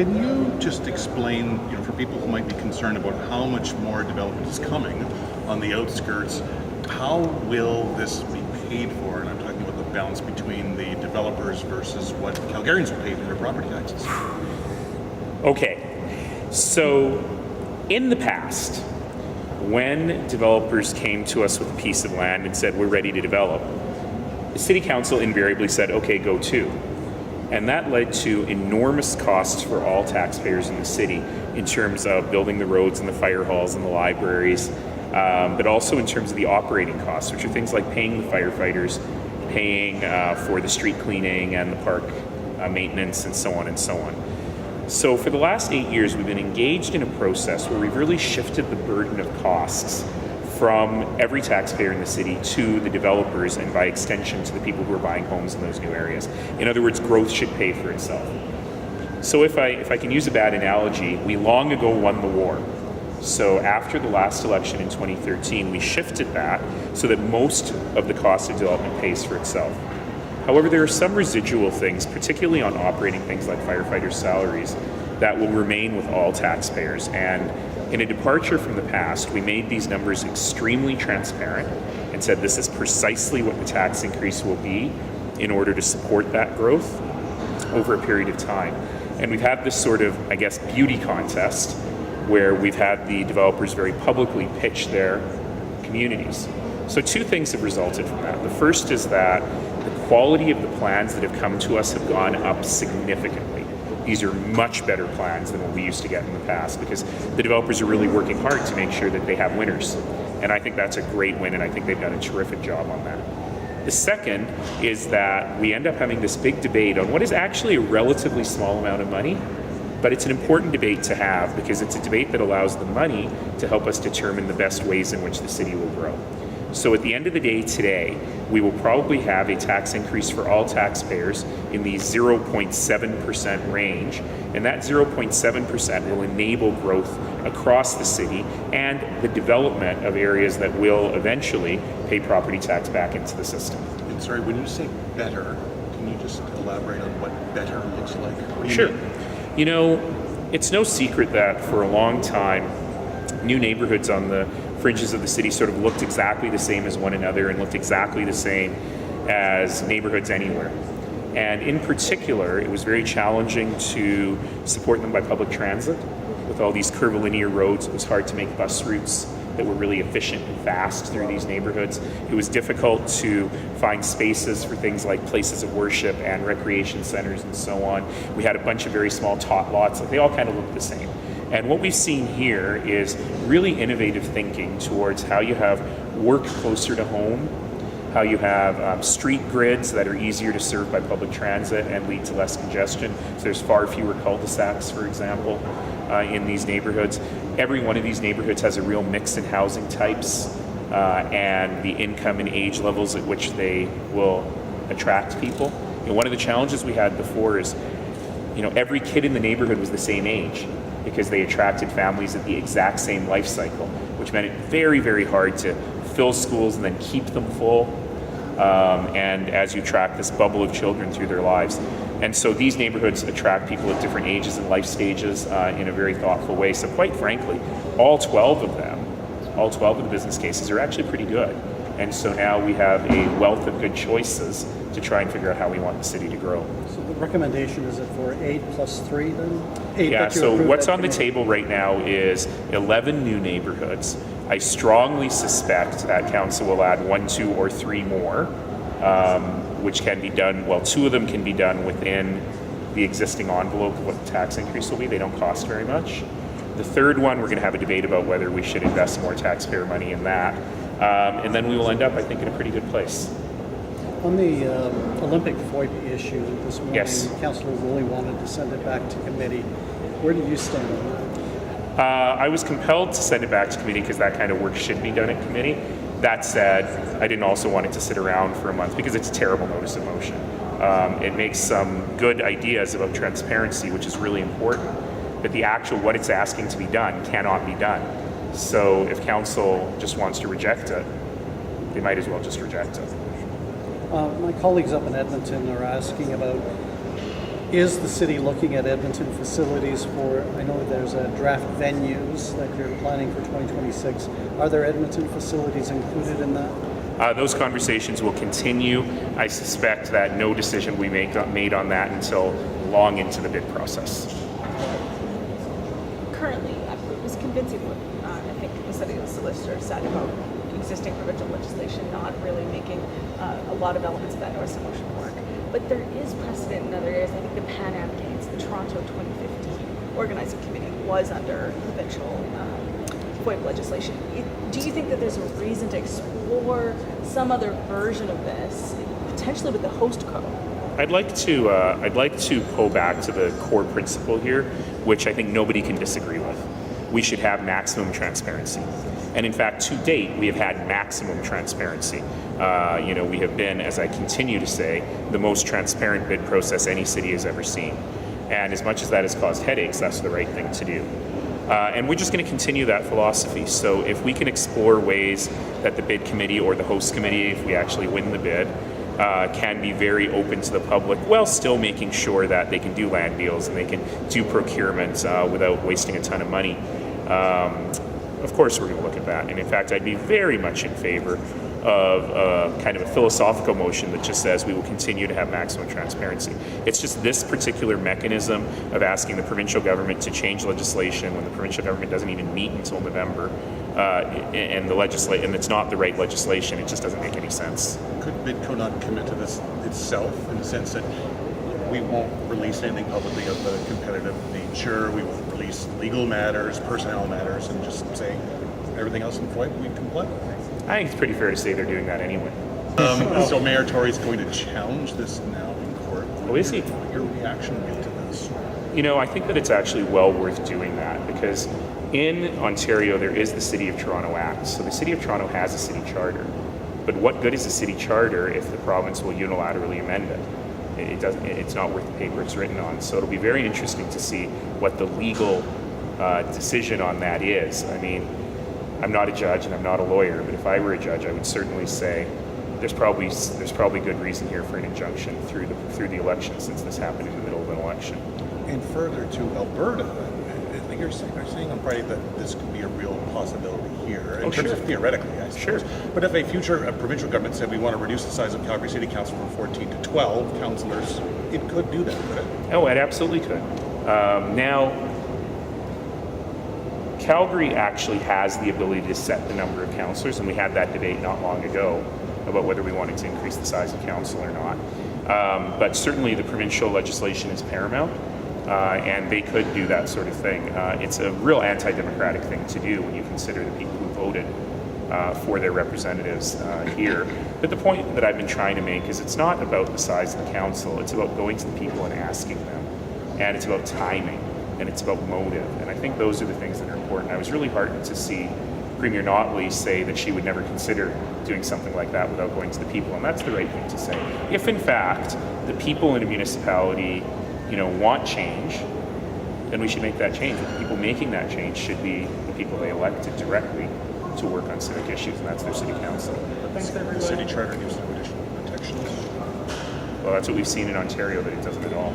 Can you just explain, for people who might be concerned about how much more development is coming on the outskirts, how will this be paid for? And I'm talking about the balance between the developers versus what Calgarians will pay for their property taxes. Okay, so in the past, when developers came to us with a piece of land and said, we're ready to develop, the City Council invariably said, okay, go to. And that led to enormous costs for all taxpayers in the city in terms of building the roads and the fire halls and the libraries, but also in terms of the operating costs, which are things like paying the firefighters, paying for the street cleaning and the park maintenance and so on and so on. So for the last 8 years, we've been engaged in a process where we've really shifted the burden of costs from every taxpayer in the city to the developers and by extension to the people who are buying homes in those new areas. In other words, growth should pay for itself. So if I can use a bad analogy, we long ago won the war. So after the last election in 2013, we shifted that so that most of the cost of development pays for itself. However, there are some residual things, particularly on operating things like firefighters' salaries, that will remain with all taxpayers. And in a departure from the past, we made these numbers extremely transparent and said this is precisely what the tax increase will be in order to support that growth over a period of time. And we've had this sort of, beauty contest where we've had the developers very publicly pitch their communities. So two things have resulted from that. The first is that the quality of the plans that have come to us have gone up significantly. These are much better plans than what we used to get in the past because the developers are really working hard to make sure that they have winners. And I think that's a great win, and I think they've done a terrific job on that. The second is that we end up having this big debate on what is actually a relatively small amount of money, but it's an important debate to have because it's a debate that allows the money to help us determine the best ways in which the city will grow. So at the end of the day today, we will probably have a tax increase for all taxpayers in the 0.7% range, and that 0.7% will enable growth across the city and the development of areas that will eventually pay property tax back into the system. And sorry, when you say better, can you just elaborate on what better looks like? Sure. It's no secret that for a long time, new neighborhoods on the fringes of the city sort of looked exactly the same as one another and looked exactly the same as neighborhoods anywhere. And in particular, it was very challenging to support them by public transit. With all these curvilinear roads, it was hard to make bus routes that were really efficient and fast through these neighborhoods. It was difficult to find spaces for things like places of worship and recreation centers and so on. We had a bunch of very small tot lots, they all kind of looked the same. And what we've seen here is really innovative thinking towards how you have work closer to home, how you have street grids that are easier to serve by public transit and lead to less congestion. So there's far fewer cul-de-sacs, for example, in these neighborhoods. Every one of these neighborhoods has a real mix in housing types and the income and age levels at which they will attract people. One of the challenges we had before is, every kid in the neighborhood was the same age, because they attracted families at the exact same life cycle, which meant it very, very hard to fill schools and then keep them full, and as you track this bubble of children through their lives. And so these neighborhoods attract people at different ages and life stages in a very thoughtful way. So quite frankly, all 12 of the business cases are actually pretty good. And so now we have a wealth of good choices to try and figure out how we want the city to grow. So the recommendation is it for 8 plus 3 then? 8 yeah, so what's on the table right now is 11 new neighborhoods. I strongly suspect that council will add 1, 2, or 3 more, which can be done, 2 of them can be done within the existing envelope of what the tax increase will be. They don't cost very much. The third one, we're going to have a debate about whether we should invest more taxpayer money in that. And then we will end up, I think, in a pretty good place. On the Olympic FOIP issue this morning, yes. Councillor Woolley wanted to send it back to committee. Where do you stand on that? I was compelled to send it back to committee because that kind of work should be done at committee. That said, I didn't also want it to sit around for a month because it's a terrible notice of motion. It makes some good ideas about transparency, which is really important, but the actual what it's asking to be done cannot be done. So if council just wants to reject it, they might as well just reject it. My colleagues up in Edmonton are asking about Is the city looking at Edmonton facilities for, I know there's a draft venues that you're planning for 2026. Are there Edmonton facilities included in that? Those conversations will continue. I suspect that no decision will be made on that until long into the bid process. Currently, it was convincing what I think the city solicitor said about existing provincial legislation not really making a lot of elements of that North South Motion work. But there is precedent in other areas. I think the Pan Am Games, the Toronto 2015 organizing committee was under provincial FOIP legislation. Do you think that there's a reason to explore some other version of this, potentially with the host code? I'd like to pull back to the core principle here, which I think nobody can disagree with. We should have maximum transparency. And in fact, to date, we have had maximum transparency. We have been, as I continue to say, the most transparent bid process any city has ever seen. And as much as that has caused headaches, that's the right thing to do. And we're just going to continue that philosophy. So if we can explore ways that the bid committee or the host committee, if we actually win the bid, can be very open to the public while still making sure that they can do land deals and they can do procurement without wasting a ton of money. Of course, we're going to look at that. And in fact, I'd be very much in favor of kind of a philosophical motion that just says we will continue to have maximum transparency. It's just this particular mechanism of asking the provincial government to change legislation when the provincial government doesn't even meet until November, and it's not the right legislation. It just doesn't make any sense. Could Bidco not commit to this itself in the sense that we won't release anything publicly of the competitive nature, we won't release legal matters, personnel matters, and just say everything else in FOIP we comply with? I think it's pretty fair to say they're doing that anyway. So Mayor Tory's going to challenge this now in court. Oh, is he? Your reaction will be to this? I think that it's actually well worth doing that because in Ontario there is the City of Toronto Act. So the City of Toronto has a city charter. But what good is a city charter if the province will unilaterally amend it? It's not worth the paper it's written on. So it'll be very interesting to see what the legal decision on that is. I mean, I'm not a judge and I'm not a lawyer, but if I were a judge, I would certainly say there's probably good reason here for an injunction through the election, since this happened in the middle of an election. And further to Alberta, I think you're saying on Friday that this could be a real possibility here, in terms of theoretically, I suppose. Sure. But if a future provincial government said we want to reduce the size of Calgary City Council from 14 to 12 councillors, it could do that, could it? Oh, it absolutely could. Now, Calgary actually has the ability to set the number of councillors, and we had that debate not long ago about whether we wanted to increase the size of council or not. But certainly the provincial legislation is paramount, and they could do that sort of thing. It's a real anti-democratic thing to do when you consider the people who voted for their representatives here. But the point that I've been trying to make is it's not about the size of the council, it's about going to the people and asking them. And it's about timing, and it's about motive. And I think those are the things that are important. I was really heartened to see Premier Notley say that she would never consider doing something like that without going to the people, and that's the right thing to say. If in fact the people in a municipality, want change, then we should make that change. The people making that change should be the people they elected directly to work on civic issues, and that's their city council. The city charter gives no additional protections. Well, that's what we've seen in Ontario, that it doesn't at all.